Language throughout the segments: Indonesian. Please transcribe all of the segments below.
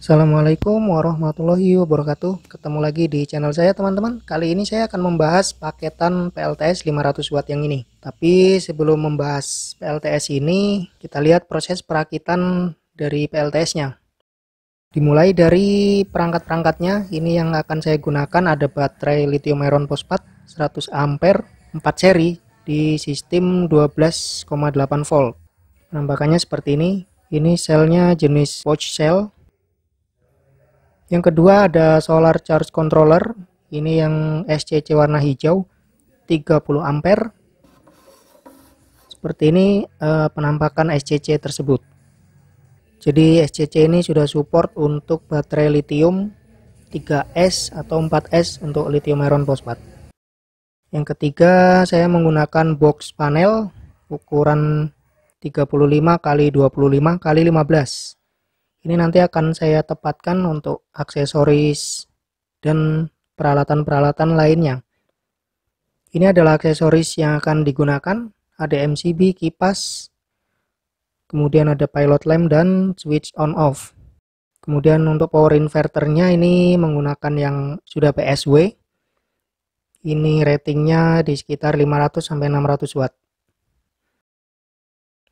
Assalamualaikum warahmatullahi wabarakatuh. Ketemu lagi di channel saya teman-teman. Kali ini saya akan membahas paketan PLTS 500 watt yang ini. Tapi sebelum membahas PLTS ini, kita lihat proses perakitan dari PLTS-nya. Dimulai dari perangkat-perangkatnya. Ini yang akan saya gunakan ada baterai lithium iron phosphate 100 ampere 4 seri di sistem 12,8 volt. Penampakannya seperti ini. Ini selnya jenis pouch cell. Yang kedua ada solar charge controller, ini yang SCC warna hijau 30 ampere. Seperti ini penampakan SCC tersebut. Jadi SCC ini sudah support untuk baterai lithium 3S atau 4S untuk lithium iron phosphate. Yang ketiga saya menggunakan box panel ukuran 35 x 25 x 15. Ini nanti akan saya tepatkan untuk aksesoris dan peralatan-peralatan lainnya. Ini adalah aksesoris yang akan digunakan, ada MCB, kipas, kemudian ada pilot lamp dan switch on off. Kemudian untuk power inverternya ini menggunakan yang sudah PSW. Ini ratingnya di sekitar 500-600 watt.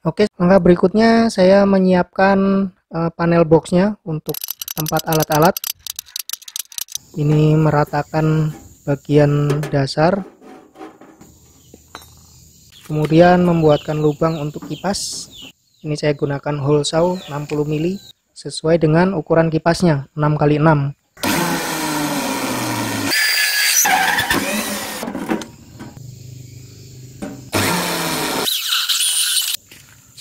Oke, langkah berikutnya saya menyiapkan panel boxnya untuk tempat alat-alat. Ini meratakan bagian dasar, kemudian membuatkan lubang untuk kipas. Ini saya gunakan hole saw 60 mili sesuai dengan ukuran kipasnya 6 x 6.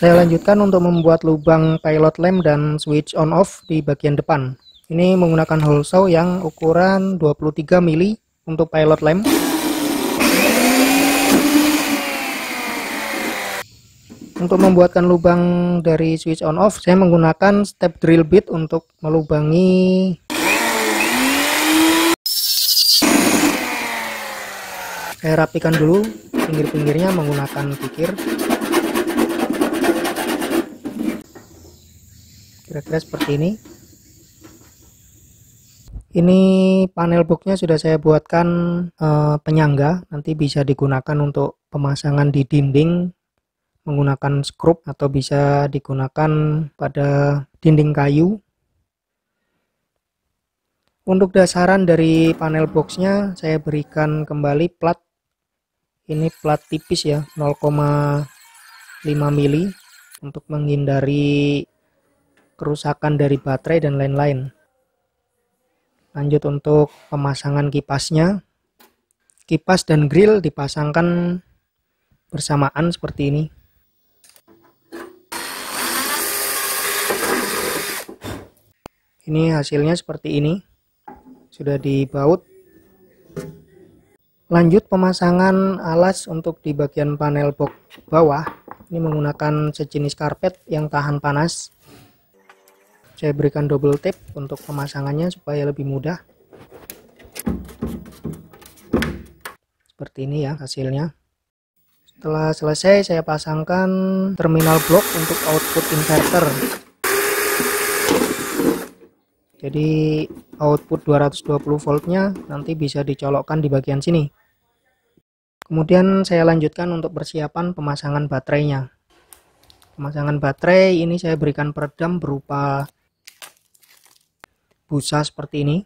Saya lanjutkan untuk membuat lubang pilot lamp dan switch on off di bagian depan. Ini menggunakan hole saw yang ukuran 23 mili untuk pilot lamp. Untuk membuatkan lubang dari switch on off, saya menggunakan step drill bit untuk melubangi. Saya rapikan dulu pinggir-pinggirnya menggunakan pikir. Kira-kira seperti ini. Ini panel boxnya sudah saya buatkan penyangga, nanti bisa digunakan untuk pemasangan di dinding menggunakan skrup atau bisa digunakan pada dinding kayu. Untuk dasaran dari panel boxnya saya berikan kembali plat. Ini plat tipis ya, 0,5 mili untuk menghindari kerusakan dari baterai dan lain-lain. Lanjut untuk pemasangan kipasnya. Kipas dan grill dipasangkan bersamaan seperti ini. Ini hasilnya seperti ini. Sudah dibaut. Lanjut pemasangan alas untuk di bagian panel box bawah. Ini menggunakan sejenis karpet yang tahan panas. Saya berikan double tape untuk pemasangannya supaya lebih mudah. Seperti ini ya hasilnya. Setelah selesai saya pasangkan terminal blok untuk output inverter. Jadi output 220 voltnya nanti bisa dicolokkan di bagian sini. Kemudian saya lanjutkan untuk persiapan pemasangan baterainya. Pemasangan baterai ini saya berikan peredam berupa busa seperti ini.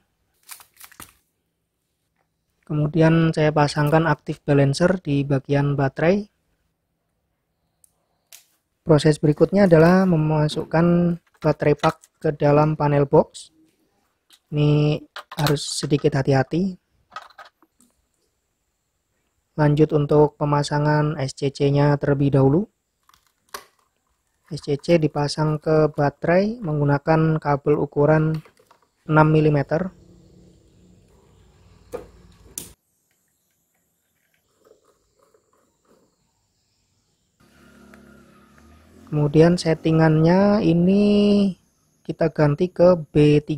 Kemudian saya pasangkan active balancer di bagian baterai. Proses berikutnya adalah memasukkan baterai pack ke dalam panel box. Ini harus sedikit hati-hati. Lanjut untuk pemasangan SCC-nya terlebih dahulu. SCC dipasang ke baterai menggunakan kabel ukuran 6 mm. Kemudian settingannya ini kita ganti ke B3.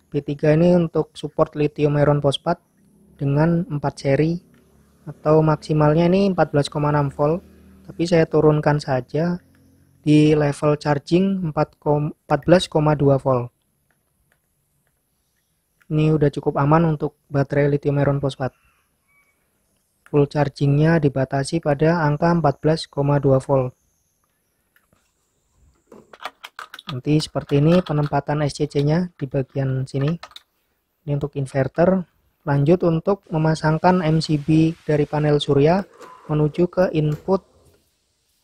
B3 ini untuk support lithium iron phosphate dengan 4 seri atau maksimalnya ini 14,6 volt. Tapi saya turunkan saja di level charging 14,2 volt. Ini udah cukup aman untuk baterai lithium iron fosfat. Full chargingnya dibatasi pada angka 14,2 volt. Nanti seperti ini penempatan SCC-nya di bagian sini. Ini untuk inverter. Lanjut untuk memasangkan MCB dari panel surya menuju ke input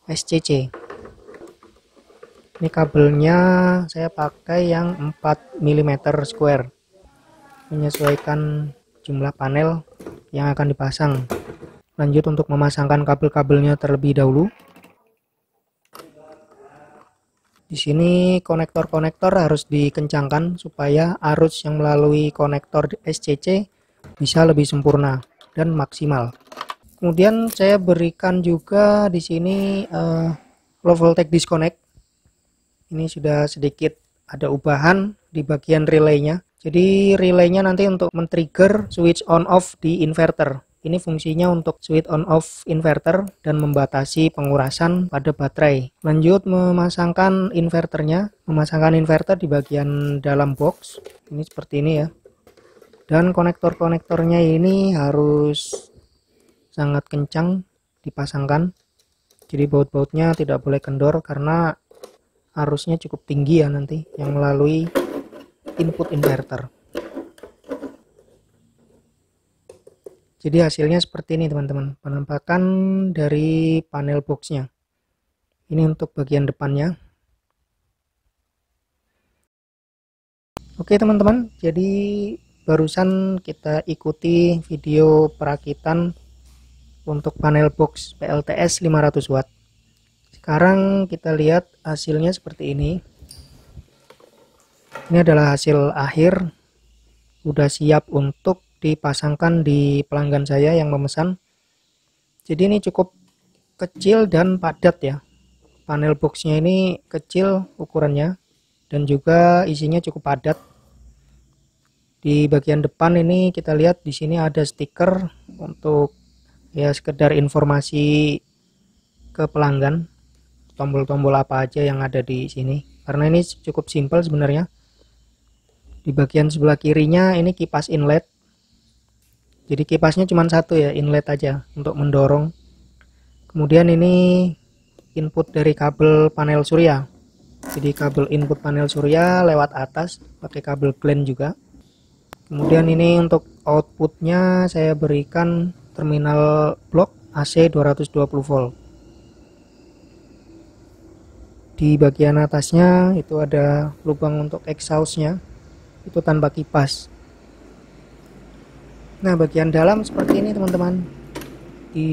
SCC. Ini kabelnya saya pakai yang 4 mm square, menyesuaikan jumlah panel yang akan dipasang. Lanjut untuk memasangkan kabel-kabelnya terlebih dahulu. Di sini konektor-konektor harus dikencangkan supaya arus yang melalui konektor SCC bisa lebih sempurna dan maksimal. Kemudian saya berikan juga di sini low voltage disconnect. Ini sudah sedikit ada ubahan di bagian relaynya. Jadi relaynya nanti untuk men-trigger switch on off di inverter. Ini fungsinya untuk switch on off inverter dan membatasi pengurasan pada baterai. Lanjut memasangkan inverternya. Memasangkan inverter di bagian dalam box. Ini seperti ini ya. Dan konektor-konektornya ini harus sangat kencang dipasangkan. Jadi baut-bautnya tidak boleh kendor karena arusnya cukup tinggi ya nanti yang melalui input inverter. Jadi hasilnya seperti ini teman-teman, penampakan dari panel boxnya. Ini untuk bagian depannya. Oke teman-teman, jadi barusan kita ikuti video perakitan untuk panel box PLTS 500 watt. Sekarang kita lihat hasilnya seperti ini. Ini adalah hasil akhir, udah siap untuk dipasangkan di pelanggan saya yang memesan. Jadi ini cukup kecil dan padat ya. Panel boxnya ini kecil ukurannya dan juga isinya cukup padat. Di bagian depan ini kita lihat di sini ada stiker untuk ya sekedar informasi ke pelanggan. Tombol-tombol apa aja yang ada di sini, karena ini cukup simpel sebenarnya. Di bagian sebelah kirinya ini kipas inlet, jadi kipasnya cuma satu ya, inlet aja untuk mendorong. Kemudian ini input dari kabel panel surya, jadi kabel input panel surya lewat atas pakai kabel glen juga. Kemudian ini untuk outputnya saya berikan terminal blok AC 220 volt. Di bagian atasnya itu ada lubang untuk exhaustnya, itu tanpa kipas. Nah bagian dalam seperti ini teman-teman. Di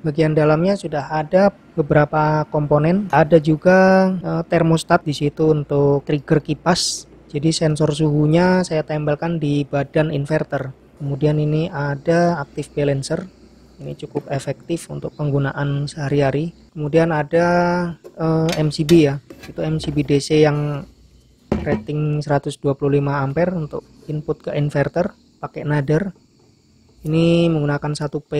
bagian dalamnya sudah ada beberapa komponen, ada juga termostat di situ untuk trigger kipas. Jadi sensor suhunya saya tempelkan di badan inverter. Kemudian ini ada active balancer. Ini cukup efektif untuk penggunaan sehari-hari. Kemudian ada MCB ya, itu MCB DC yang rating 125 ampere untuk input ke inverter pakai nader. Ini menggunakan 1P.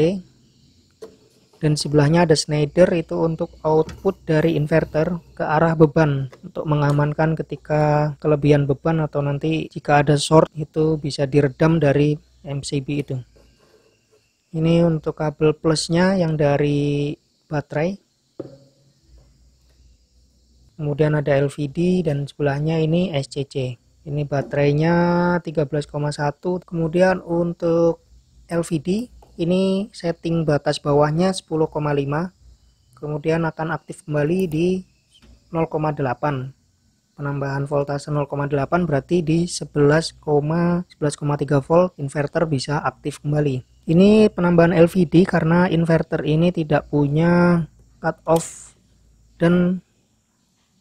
Dan sebelahnya ada Schneider, itu untuk output dari inverter ke arah beban untuk mengamankan ketika kelebihan beban atau nanti jika ada short itu bisa diredam dari MCB itu. Ini untuk kabel plusnya yang dari baterai. Kemudian ada LVD dan sebelahnya ini SCC. Ini baterainya 13,1. Kemudian untuk LVD ini setting batas bawahnya 10,5. Kemudian akan aktif kembali di 0,8. Penambahan voltase 0,8 berarti di 11,3 volt inverter bisa aktif kembali. Ini penambahan LVD karena inverter ini tidak punya cut off dan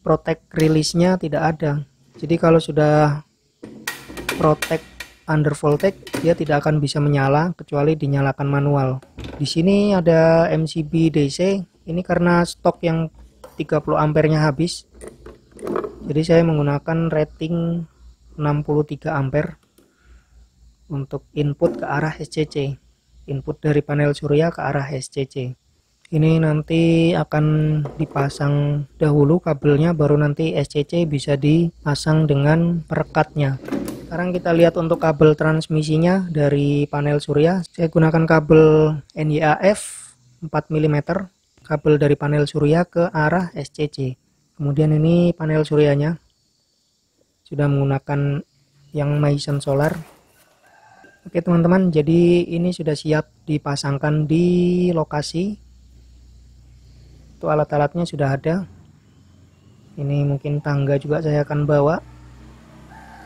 protect release-nya tidak ada. Jadi kalau sudah protect under voltage dia tidak akan bisa menyala kecuali dinyalakan manual. Di sini ada MCB DC. Ini karena stok yang 30 ampernya habis. Jadi saya menggunakan rating 63 ampere untuk input ke arah SCC. Input dari panel surya ke arah SCC. Ini nanti akan dipasang dahulu kabelnya, baru nanti SCC bisa dipasang dengan perekatnya. Sekarang kita lihat untuk kabel transmisinya dari panel surya. Saya gunakan kabel NYAF 4 mm, kabel dari panel surya ke arah SCC. Kemudian ini panel suryanya sudah menggunakan yang Maison Solar. Oke teman-teman, jadi ini sudah siap dipasangkan di lokasi. Untuk alat-alatnya sudah ada. Ini mungkin tangga juga saya akan bawa.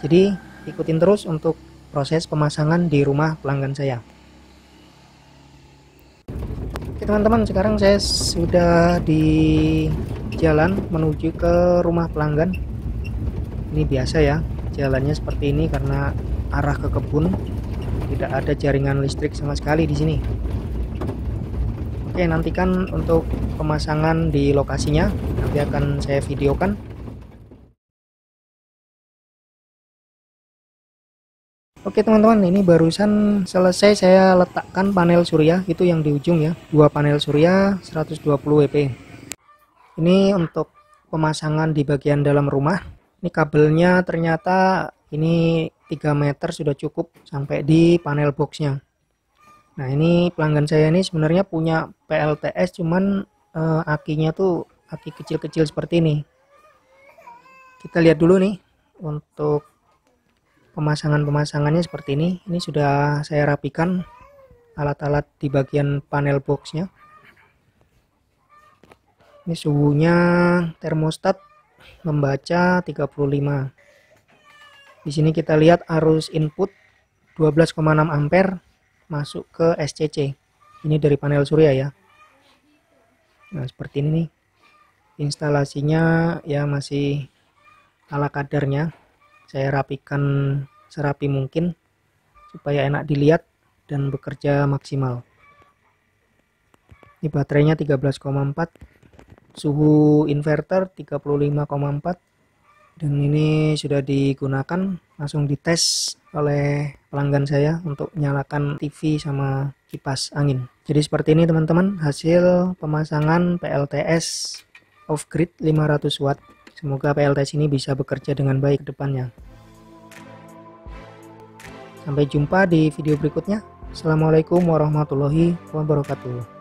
Jadi ikutin terus untuk proses pemasangan di rumah pelanggan saya. Oke teman-teman, sekarang saya sudah di jalan menuju ke rumah pelanggan. Ini biasa ya, jalannya seperti ini karena arah ke kebun. Tidak ada jaringan listrik sama sekali di sini. Oke, nantikan untuk pemasangan di lokasinya, nanti akan saya videokan. Oke teman-teman, ini barusan selesai saya letakkan panel surya, itu yang di ujung ya, 2 panel surya 120 WP. Ini untuk pemasangan di bagian dalam rumah. Ini kabelnya ternyata ini 3 meter sudah cukup sampai di panel boxnya. Nah ini pelanggan saya ini sebenarnya punya PLTS, cuman akinya tuh aki kecil-kecil seperti ini. Kita lihat dulu nih untuk pemasangannya seperti ini. Ini sudah saya rapikan alat-alat di bagian panel boxnya. Ini suhunya termostat membaca 35. Di sini kita lihat arus input 12,6 ampere masuk ke SCC. Ini dari panel surya ya. Nah, seperti ini nih. Instalasinya ya masih ala kadarnya. Saya rapikan serapi mungkin supaya enak dilihat dan bekerja maksimal. Ini baterainya 13,4, suhu inverter 35,4. Dan ini sudah digunakan, langsung dites oleh pelanggan saya untuk nyalakan TV sama kipas angin. Jadi seperti ini teman-teman hasil pemasangan PLTS off grid 500 watt. Semoga PLTS ini bisa bekerja dengan baik ke depannya. Sampai jumpa di video berikutnya. Assalamualaikum warahmatullahi wabarakatuh.